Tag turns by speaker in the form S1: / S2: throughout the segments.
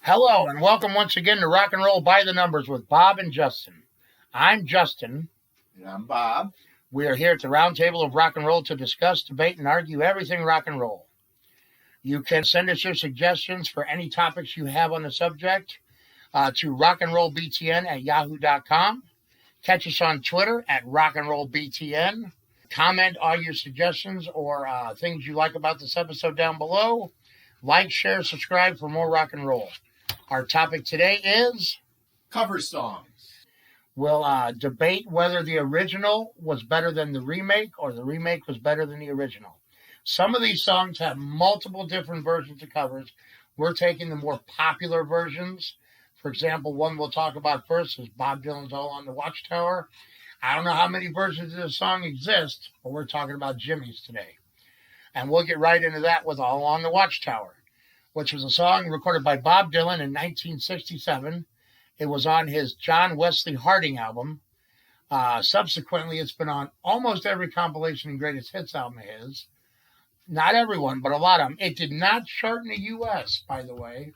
S1: Hello, and welcome once again to Rock and Roll by the Numbers with Bob and Justin. I'm Justin.
S2: And I'm Bob.
S1: We are here at the round table of rock and roll to discuss, debate, and argue everything rock and roll. You can send us your suggestions for any topics you have on the subject to rockandrollbtn@yahoo.com. Catch us on Twitter at rockandrollbtn. Comment all your suggestions or things you like about this episode down below. Like, share, subscribe for more rock and roll. Our topic today is
S2: cover songs.
S1: We'll debate whether the original was better than the remake or the remake was better than the original. Some of these songs have multiple different versions of covers. We're taking the more popular versions. For example, one we'll talk about first is Bob Dylan's All on the Watchtower. I don't know how many versions of this song exist, but we're talking about Jimmy's today. And we'll get right into that with All on the Watchtower, which was a song recorded by Bob Dylan in 1967. It was on his John Wesley Harding album. Subsequently, it's been on almost every compilation and greatest hits album of his. Not everyone, but a lot of them. It did not chart in the U.S., by the way.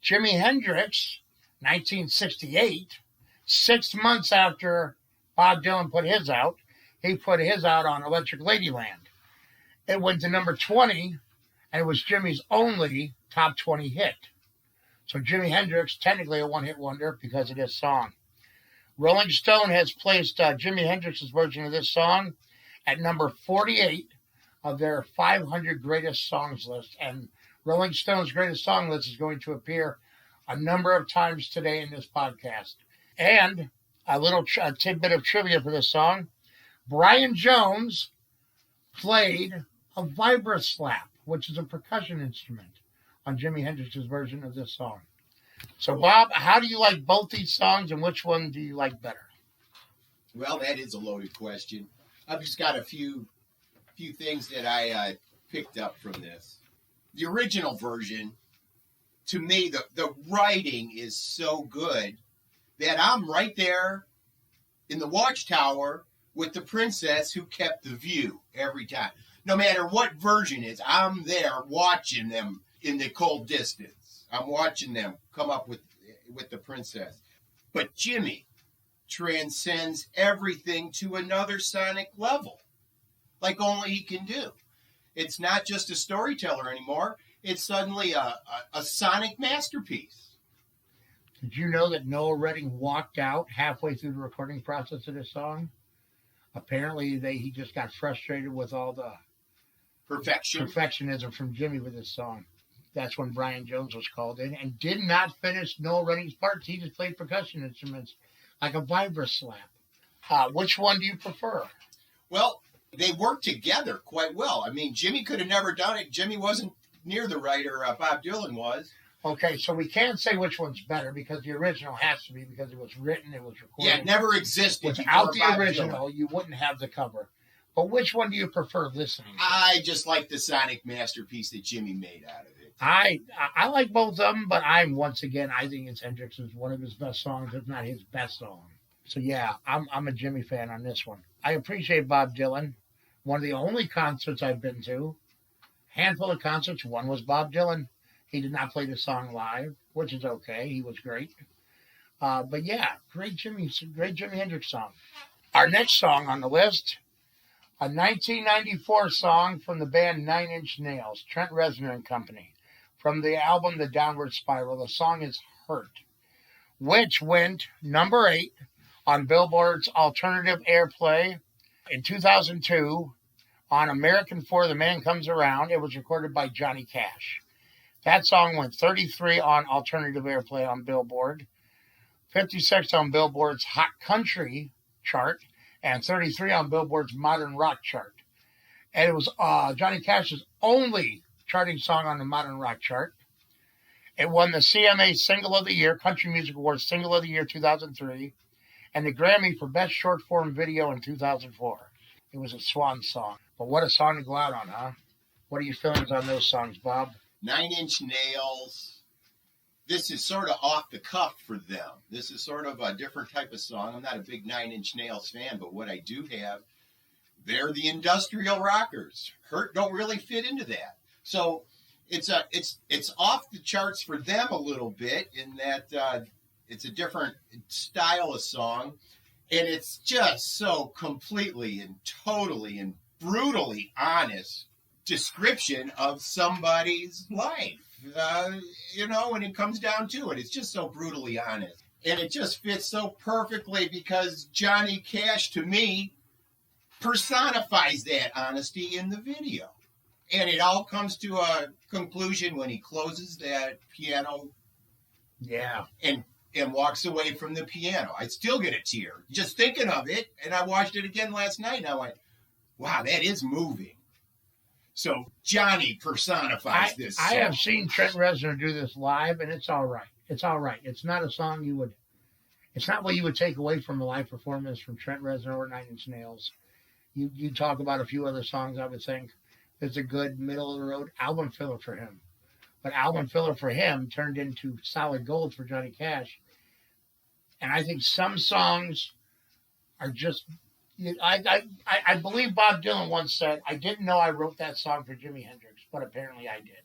S1: Jimi Hendrix, 1968, 6 months after Bob Dylan put his out, he put his out on Electric Ladyland. It went to number 20, and it was Jimmy's only top 20 hit. So Jimi Hendrix, technically a one-hit wonder because of this song. Rolling Stone has placed Jimi Hendrix's version of this song at number 48 of their 500 greatest songs list. And Rolling Stone's greatest song list is going to appear a number of times today in this podcast. And a little tidbit of trivia for this song. Brian Jones played a vibra-slap, which is a percussion instrument, on Jimi Hendrix's version of this song. So, Bob, how do you like both these songs, and which one do you like better?
S2: Well, that is a loaded question. I've just got a few things that I picked up from this. The original version, to me, the writing is so good that I'm right there in the Watchtower with the princess who kept the view every time. No matter what version it is, I'm there watching them in the cold distance. I'm watching them come up with the princess. But Jimmy transcends everything to another sonic level, like only he can do. It's not just a storyteller anymore. It's suddenly a sonic masterpiece.
S1: Did you know that Noel Redding walked out halfway through the recording process of this song? Apparently, he just got frustrated with all the perfectionism from Jimmy with this song. That's when Brian Jones was called in and did not finish Noel Redding's parts. He just played percussion instruments like a vibra-slap. Which one do you prefer?
S2: Well, they work together quite well. I mean, Jimmy could have never done it. Jimmy wasn't near the writer. Bob Dylan was.
S1: Okay, so we can't say which one's better because the original has to be because it was written, it was recorded.
S2: Yeah, it never existed.
S1: Without the original, you wouldn't have the cover. But which one do you prefer listening to?
S2: I just like the sonic masterpiece that Jimmy made out of it.
S1: I like both of them, but I think it's Hendrix's one of his best songs, if not his best song. So yeah, I'm a Jimmy fan on this one. I appreciate Bob Dylan. One of the only concerts I've been to, handful of concerts, one was Bob Dylan. He did not play the song live, which is okay. He was great. But yeah, great Jimi Hendrix song. Our next song on the list, a 1994 song from the band Nine Inch Nails, Trent Reznor and Company, from the album The Downward Spiral. The song is Hurt, which went number 8 on Billboard's Alternative Airplay in 2002 on American For the Man Comes Around. It was recorded by Johnny Cash. That song went 33 on Alternative Airplay on Billboard, 56 on Billboard's Hot Country chart, and 33 on Billboard's Modern Rock chart. And it was Johnny Cash's only charting song on the Modern Rock chart. It won the CMA Single of the Year, Country Music Awards Single of the Year 2003, and the Grammy for Best Short Form Video in 2004. It was a swan song. But what a song to go out on, huh? What are your feelings on those songs, Bob?
S2: Nine Inch Nails. This is sort of off the cuff for them. This is sort of a different type of song. I'm not a big Nine Inch Nails fan, but what I do have, they're the industrial rockers. Hurt don't really fit into that. So it's off the charts for them a little bit in that it's a different style of song, and it's just so completely and totally and brutally honest description of somebody's life. When it comes down to it, it's just so brutally honest, and it just fits so perfectly because Johnny Cash, to me, personifies that honesty in the video. And it all comes to a conclusion when he closes that piano and walks away from the piano. I still get a tear just thinking of it. And I watched it again last night and I went, wow, that is moving. So Johnny personifies this song.
S1: I have seen Trent Reznor do this live, and it's all right. It's all right. It's not a song it's not what you would take away from a live performance from Trent Reznor or Nine Inch Nails. You talk about a few other songs, I would think. It's a good middle-of-the-road album filler for him. But album filler for him turned into solid gold for Johnny Cash. And I think some songs are just... I believe Bob Dylan once said, I didn't know I wrote that song for Jimi Hendrix, but apparently I did.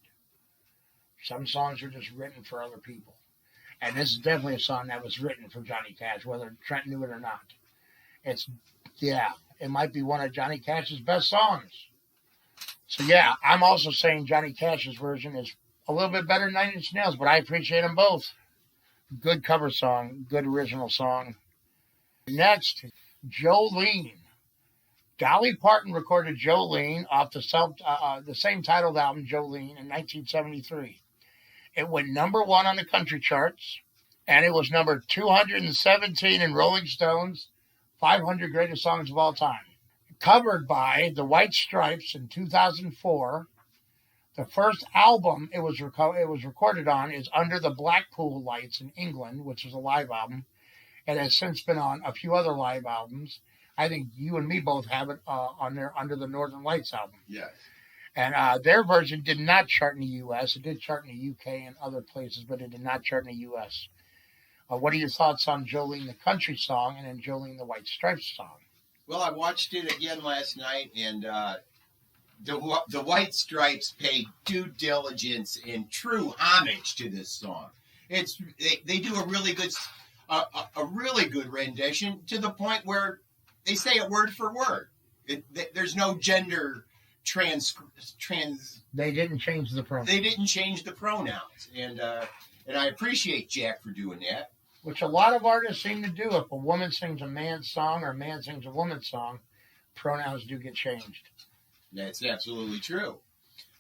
S1: Some songs are just written for other people. And this is definitely a song that was written for Johnny Cash, whether Trent knew it or not. It might be one of Johnny Cash's best songs. So, yeah, I'm also saying Johnny Cash's version is a little bit better than Nine Inch Nails, but I appreciate them both. Good cover song, good original song. Next, Jolene. Dolly Parton recorded Jolene off the same titled album, Jolene, in 1973. It went number 1 on the country charts, and it was number 217 in Rolling Stone's 500 Greatest Songs of All Time. Covered by the White Stripes in 2004. The first album it was recorded on is Under the Blackpool Lights in England, which is a live album. It has since been on a few other live albums. I think you and me both have it on there Under the Northern Lights album.
S2: Yes.
S1: And their version did not chart in the U.S. It did chart in the UK and other places, but it did not chart in the U.S. What are your thoughts on Jolene, the country song, and then Jolene, the White Stripes song?
S2: Well, I watched it again last night, and the White Stripes paid due diligence and true homage to this song. They do a really good rendition to the point where they say it word for word. There's no gender trans.
S1: They didn't change the pronouns.
S2: They didn't change the pronouns, and I appreciate Jack for doing that.
S1: Which a lot of artists seem to do. If a woman sings a man's song or a man sings a woman's song, pronouns do get changed.
S2: That's absolutely true.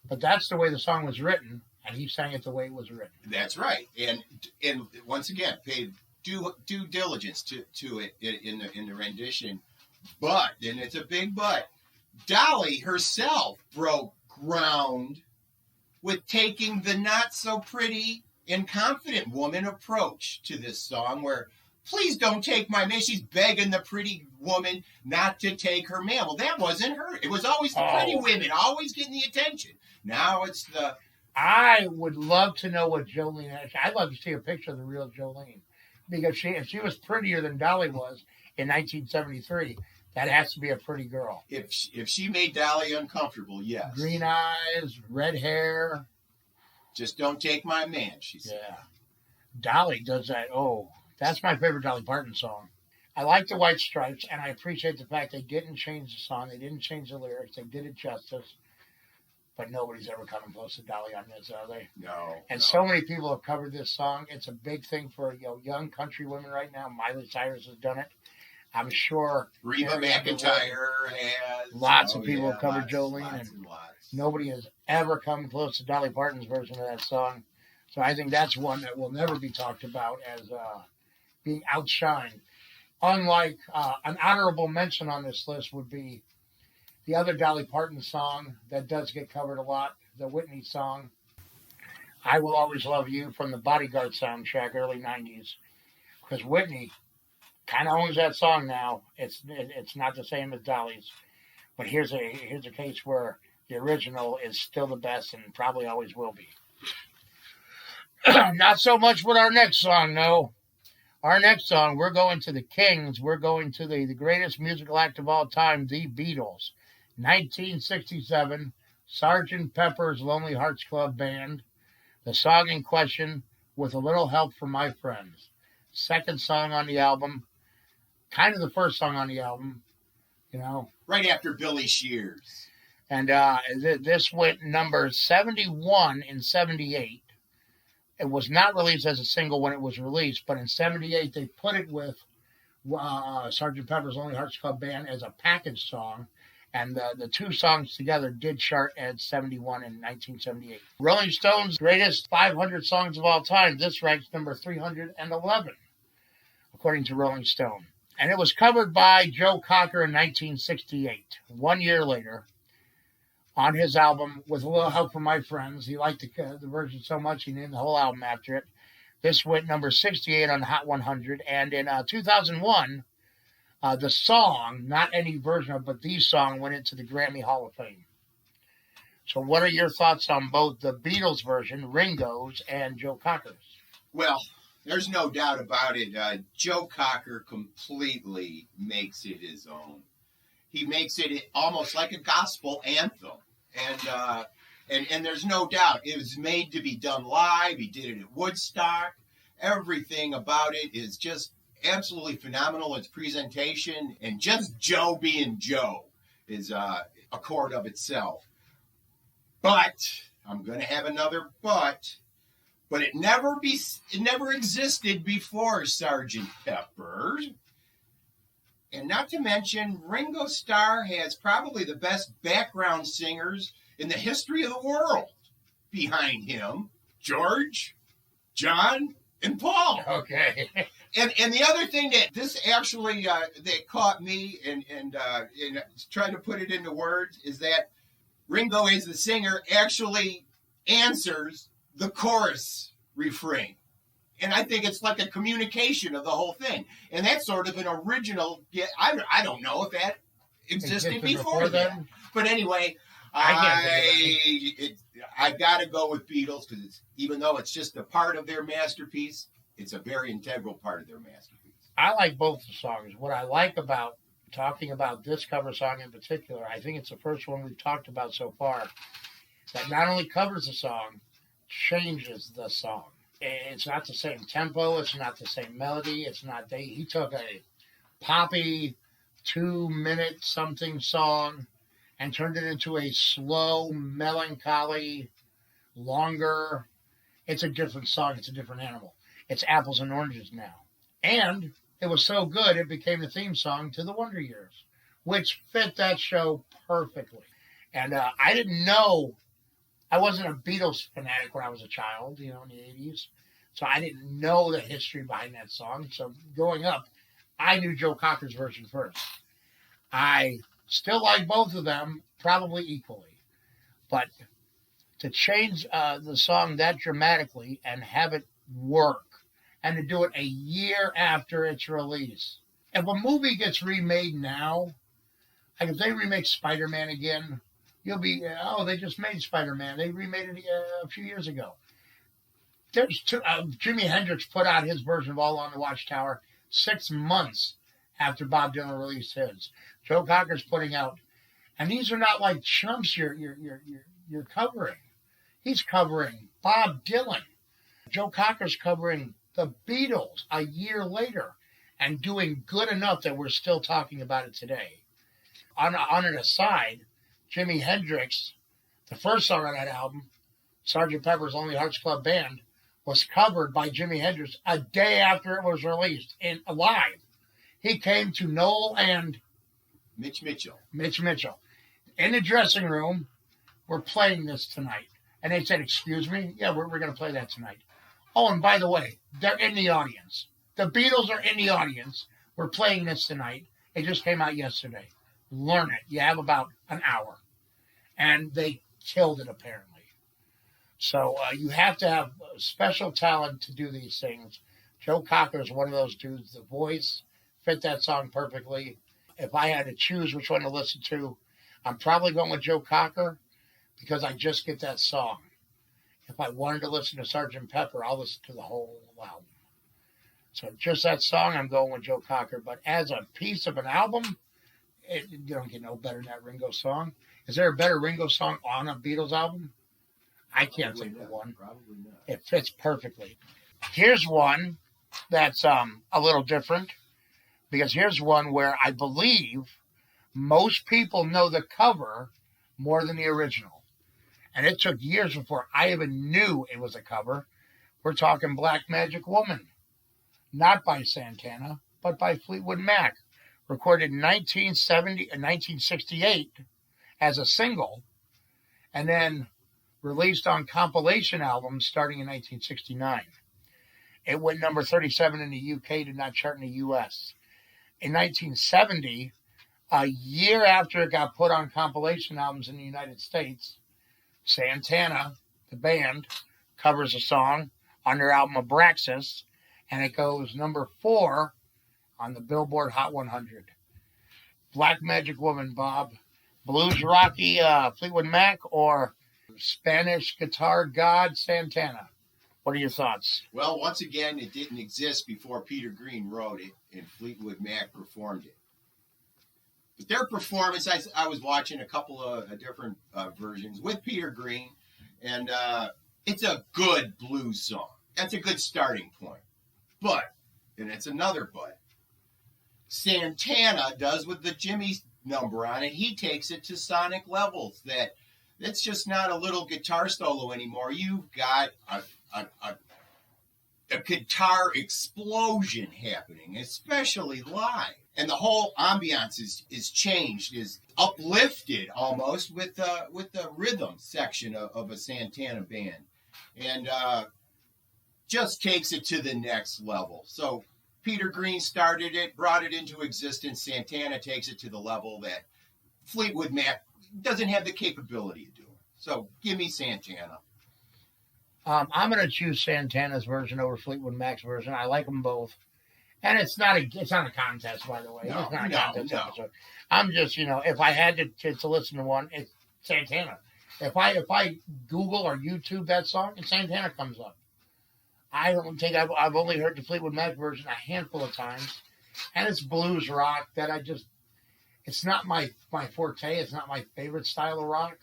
S1: But that's the way the song was written, and he sang it the way it was written.
S2: That's right. And once again, paid due diligence to it in the rendition. But, and it's a big but, Dolly herself broke ground with taking the not so pretty and confident woman approach to this song where, please don't take my man. She's begging the pretty woman not to take her man. Well, that wasn't her. It was always the pretty women, always getting the attention. Now it's the...
S1: I would love to know what Jolene... I'd love to see a picture of the real Jolene. Because if she was prettier than Dolly was in 1973, that has to be a pretty girl.
S2: If she made Dolly uncomfortable, yes.
S1: Green eyes, red hair...
S2: Just don't take my man, she said.
S1: Yeah. Dolly does that. Oh, that's my favorite Dolly Parton song. I like the White Stripes, and I appreciate the fact they didn't change the song. They didn't change the lyrics. They did it justice. But nobody's ever coming close to Dolly on this, are they?
S2: No.
S1: And so many people have covered this song. It's a big thing for young country women right now. Miley Cyrus has done it. I'm sure.
S2: Reba McEntire has.
S1: Lots of people have covered Jolene.
S2: Lots.
S1: Nobody has ever come close to Dolly Parton's version of that song. So I think that's one that will never be talked about as being outshined. Unlike an honorable mention on this list would be the other Dolly Parton song that does get covered a lot, the Whitney song, I Will Always Love You, from the Bodyguard soundtrack, early 90s. Because Whitney kind of owns that song now. It's not the same as Dolly's. But here's a case where the original is still the best and probably always will be. Not so much with our next song, no. Our next song, we're going to the Kings. We're going to the greatest musical act of all time, the Beatles. 1967, Sergeant Pepper's Lonely Hearts Club Band. The song in question, With a Little Help from My Friends. Second song on the album. Kind of the first song on the album, you know.
S2: Right after Billy Shears.
S1: And this went number 71 in 78. It was not released as a single when it was released, but in 78 they put it with Sergeant Pepper's Lonely Hearts Club Band as a package song. And the two songs together did chart at 71 in 1978. Rolling Stone's greatest 500 songs of all time. This ranks number 311, according to Rolling Stone. And it was covered by Joe Cocker in 1968. 1 year later, on his album, With a Little Help from My Friends. He liked the version so much he named the whole album after it. This went number 68 on the Hot 100. And in 2001, the song, not any version of, but the song, went into the Grammy Hall of Fame. So what are your thoughts on both the Beatles version, Ringo's, and Joe Cocker's?
S2: Well, there's no doubt about it. Joe Cocker completely makes it his own. He makes it almost like a gospel anthem. And there's no doubt it was made to be done live. He did it at Woodstock. Everything about it is just absolutely phenomenal. Its presentation and just Joe being Joe is a chord of itself. But I'm going to have another but it never existed before Sgt. Pepper. And not to mention, Ringo Starr has probably the best background singers in the history of the world behind him: George, John, and Paul.
S1: Okay.
S2: And the other thing that this actually that caught me and trying to put it into words is that Ringo, as the singer, actually answers the chorus refrain. And I think it's like a communication of the whole thing. And that's sort of an original. I don't know if that existed before then. But anyway, I got to go with Beatles because even though it's just a part of their masterpiece, it's a very integral part of their masterpiece.
S1: I like both the songs. What I like about talking about this cover song in particular, I think it's the first one we've talked about so far, that not only covers the song, changes the song. It's not the same tempo. It's not the same melody. He took a poppy 2-minute something song and turned it into a slow, melancholy, longer. It's a different song. It's a different animal. It's apples and oranges now. And it was so good, it became the theme song to the Wonder Years, which fit that show perfectly. And I didn't know. I wasn't a Beatles fanatic when I was a child, in the 80s. So I didn't know the history behind that song. So growing up, I knew Joe Cocker's version first. I still like both of them, probably equally. But to change the song that dramatically and have it work, and to do it a year after its release. If a movie gets remade now, like if they remake Spider-Man again, you'll be, they just made Spider-Man. They remade it a few years ago. There's Jimi Hendrix put out his version of All on the Watchtower 6 months after Bob Dylan released his. Joe Cocker's putting out, and these are not like chumps you're covering. He's covering Bob Dylan. Joe Cocker's covering the Beatles a year later and doing good enough that we're still talking about it today. On an aside, Jimi Hendrix, the first song on that album, Sgt. Pepper's Lonely Hearts Club Band, was covered by Jimi Hendrix a day after it was released live. He came to Noel and
S2: Mitch Mitchell
S1: in the dressing room. We're playing this tonight. And they said, excuse me? Yeah, we're going to play that tonight. Oh, and by the way, they're in the audience. The Beatles are in the audience. We're playing this tonight. It just came out yesterday. Learn it. You have about an hour. And they killed it, apparently. So you have to have special talent to do these things. Joe Cocker is one of those dudes. The voice fit that song perfectly. If I had to choose which one to listen to, I'm probably going with Joe Cocker because I just get that song. If I wanted to listen to Sgt. Pepper, I'll listen to the whole album. So just that song, I'm going with Joe Cocker. But as a piece of an album, you don't get no better than that Ringo song. Is there a better Ringo song on a Beatles album? I can't think of one.
S2: Probably not.
S1: It fits perfectly. Here's one that's a little different, because here's one where I believe most people know the cover more than the original. And it took years before I even knew it was a cover. We're talking Black Magic Woman. Not by Santana, but by Fleetwood Mac. Recorded in 1968 as a single, and then released on compilation albums starting in 1969. It went number 37 in the UK, did not chart in the US. In 1970, a year after it got put on compilation albums in the United States, Santana, the band, covers a song on their album Abraxas, and it goes number 4 on the Billboard Hot 100. Black Magic Woman, Bob. Blues Rocky Fleetwood Mac, or Spanish guitar god Santana? What are your thoughts?
S2: Well, once again, it didn't exist before Peter Green wrote it and Fleetwood Mac performed it. But their performance, I was watching a couple of different versions with Peter Green, and it's a good blues song. That's a good starting point. But, and it's another but, Santana does with the Jimmy number on it. He takes it to sonic levels that it's just not a little guitar solo anymore. You've got a guitar explosion happening, especially live. And the whole ambiance is changed, is uplifted almost with the rhythm section of a Santana band. And just takes it to the next level. So Peter Green started it, brought it into existence. Santana takes it to the level that Fleetwood Mac doesn't have the capability of doing. So give me Santana.
S1: I'm going to choose Santana's version over Fleetwood Mac's version. I like them both. And it's not a contest, by the way.
S2: No,
S1: it's not a contest
S2: no.
S1: episode. I'm just, if I had to listen to one, it's Santana. If I Google or YouTube that song, and Santana comes up. I don't think I've only heard the Fleetwood Mac version a handful of times, and it's blues rock that it's not my forte. It's not my favorite style of rock,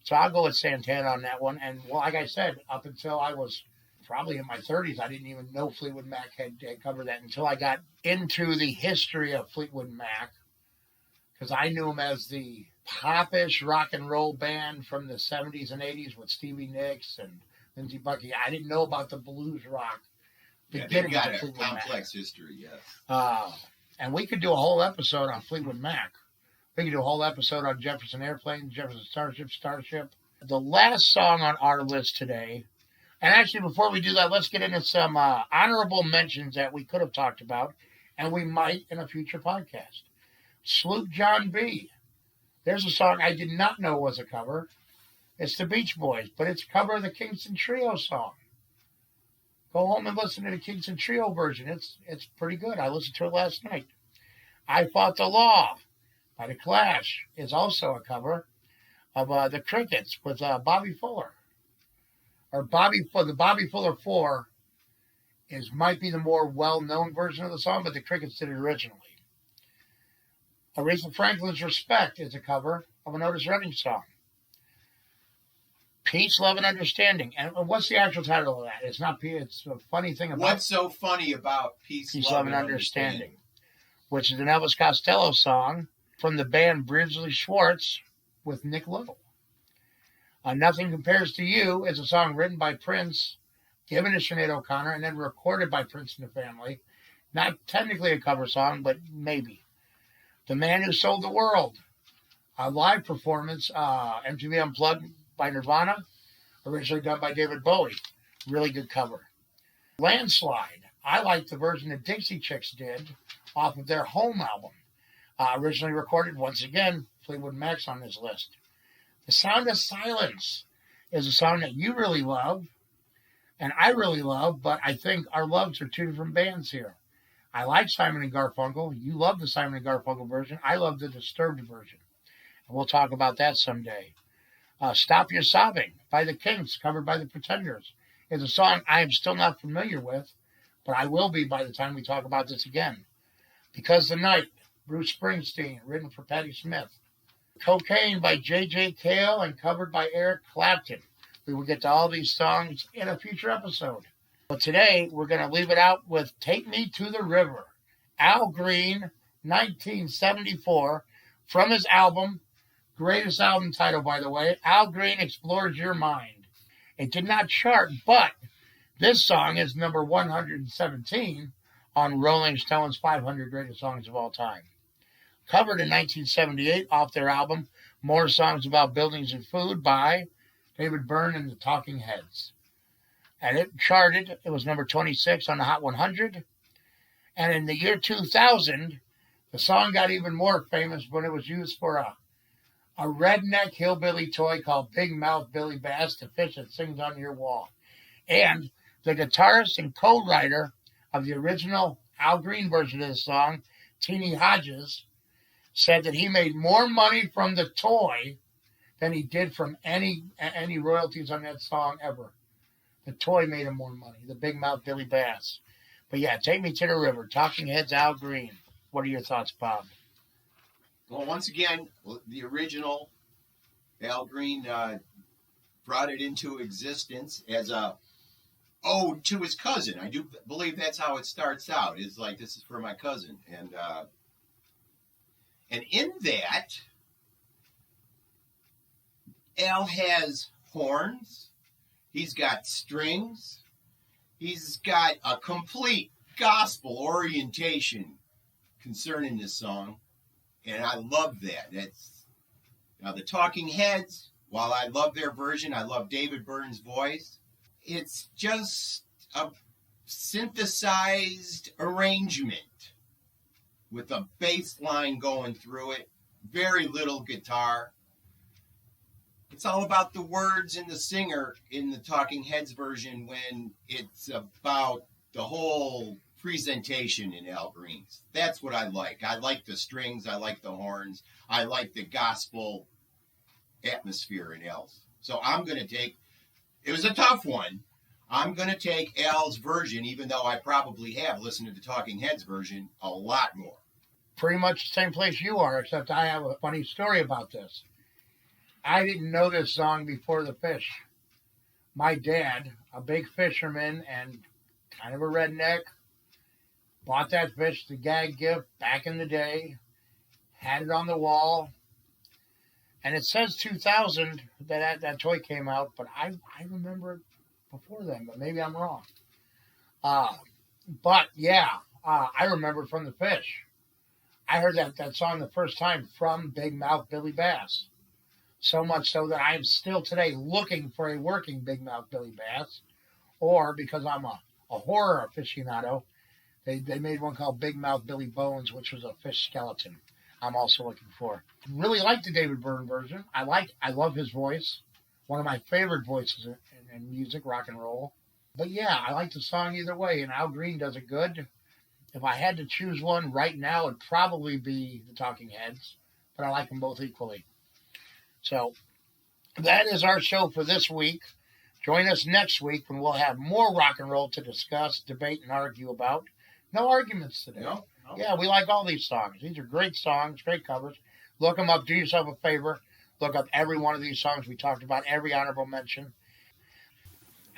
S1: so I'll go with Santana on that one. And well, like I said, up until I was probably in my 30s, I didn't even know Fleetwood Mac had covered that until I got into the history of Fleetwood Mac, because I knew him as the popish rock and roll band from the 70s and 80s with Stevie Nicks and Lindsey Buckingham. I didn't know about the blues rock beginning
S2: got
S1: of
S2: a
S1: Fleetwood
S2: complex
S1: Mac.
S2: history, yes.
S1: And we could do a whole episode on Fleetwood Mac. We could do a whole episode on Jefferson Airplane, Jefferson Starship. The last song on our list today, and actually before we do that, let's get into some honorable mentions that we could have talked about, and we might in a future podcast. Sloop John B. There's a song I did not know was a cover. It's the Beach Boys, but it's a cover of the Kingston Trio song. Go home and listen to the Kingston Trio version. It's pretty good. I listened to it last night. I Fought the Law by The Clash is also a cover of the Crickets with Bobby Fuller. Or the Bobby Fuller 4 might be the more well-known version of the song, but the Crickets did it originally. Aretha Franklin's Respect is a cover of an Otis Redding song. Peace, Love, and Understanding. And what's the actual title of that? It's not Peace. It's a funny thing about
S2: What's so funny about Peace, Love, and Understanding?
S1: Which is an Elvis Costello song from the band Bridgely Schwartz with Nick Little. Nothing Compares to You is a song written by Prince, given to Sinead O'Connor, and then recorded by Prince and the Family. Not technically a cover song, but maybe. The Man Who Sold the World, a live performance, MTV Unplugged by Nirvana, originally done by David Bowie. Really good cover. Landslide. I like the version that Dixie Chicks did off of their Home album. Originally recorded, once again, Fleetwood Mac's on this list. The Sound of Silence is a song that you really love, and I really love, but I think our loves are two different bands here. I like Simon and Garfunkel. You love the Simon and Garfunkel version. I love the Disturbed version. And we'll talk about that someday. Stop Your Sobbing by the Kinks, covered by the Pretenders, is a song I am still not familiar with, but I will be by the time we talk about this again. Because the Night, Bruce Springsteen, written for Patti Smith. Cocaine by J.J. Cale and covered by Eric Clapton. We will get to all these songs in a future episode. But today, we're going to leave it out with Take Me to the River. Al Green, 1974, from his album, greatest album title, by the way, Al Green Explores Your Mind. It did not chart, but this song is number 117 on Rolling Stone's 500 Greatest Songs of All Time. Covered in 1978 off their album, More Songs About Buildings and Food by David Byrne and the Talking Heads. And it charted, it was number 26 on the Hot 100. And in the year 2000, the song got even more famous when it was used for a redneck hillbilly toy called Big Mouth Billy Bass, the fish that sings on your wall. And the guitarist and co-writer of the original Al Green version of the song, Teenie Hodges, said that he made more money from the toy than he did from any royalties on that song ever. The toy made him more money, the Big Mouth Billy Bass. But yeah, Take Me to the River, Talking Heads, Al Green. What are your thoughts, Bob?
S2: Well, once again, the original Al Green brought it into existence as a ode to his cousin. I do believe that's how it starts out. It's like, this is for my cousin. And in that, Al has horns. He's got strings. He's got a complete gospel orientation concerning this song. And I love that. Now the Talking Heads, while I love their version, I love David Byrne's voice. It's just a synthesized arrangement with a bass line going through it. Very little guitar. It's all about the words and the singer in the Talking Heads version when it's about the whole presentation in Al Green's. That's what I like. I like the strings. I like the horns. I like the gospel atmosphere in Al's. So I'm going to take, it was a tough one. I'm going to take Al's version, even though I probably have listened to the Talking Heads version a lot more.
S1: Pretty much the same place you are, except I have a funny story about this. I didn't know this song before the fish. My dad, a big fisherman and kind of a redneck, bought that fish as a gag gift back in the day, had it on the wall, and it says 2000 that toy came out, but I remember it before then, but maybe I'm wrong. But yeah, I remember it from the fish. I heard that song the first time from Big Mouth Billy Bass. So much so that I am still today looking for a working Big Mouth Billy Bass, or because I'm a horror aficionado, they made one called Big Mouth Billy Bones, which was a fish skeleton. I'm also looking for. Really like the David Byrne version. I love his voice. One of my favorite voices in music, rock and roll. But yeah, I like the song either way, and Al Green does it good. If I had to choose one right now, it'd probably be the Talking Heads, but I like them both equally. So that is our show for this week. Join us next week when we'll have more rock and roll to discuss, debate, and argue about. No arguments today.
S2: No.
S1: Yeah, we like all these songs. These are great songs, great covers. Look them up. Do yourself a favor. Look up every one of these songs we talked about, every honorable mention.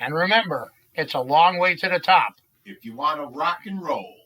S1: And remember, it's a long way to the top.
S2: If you want to rock and roll.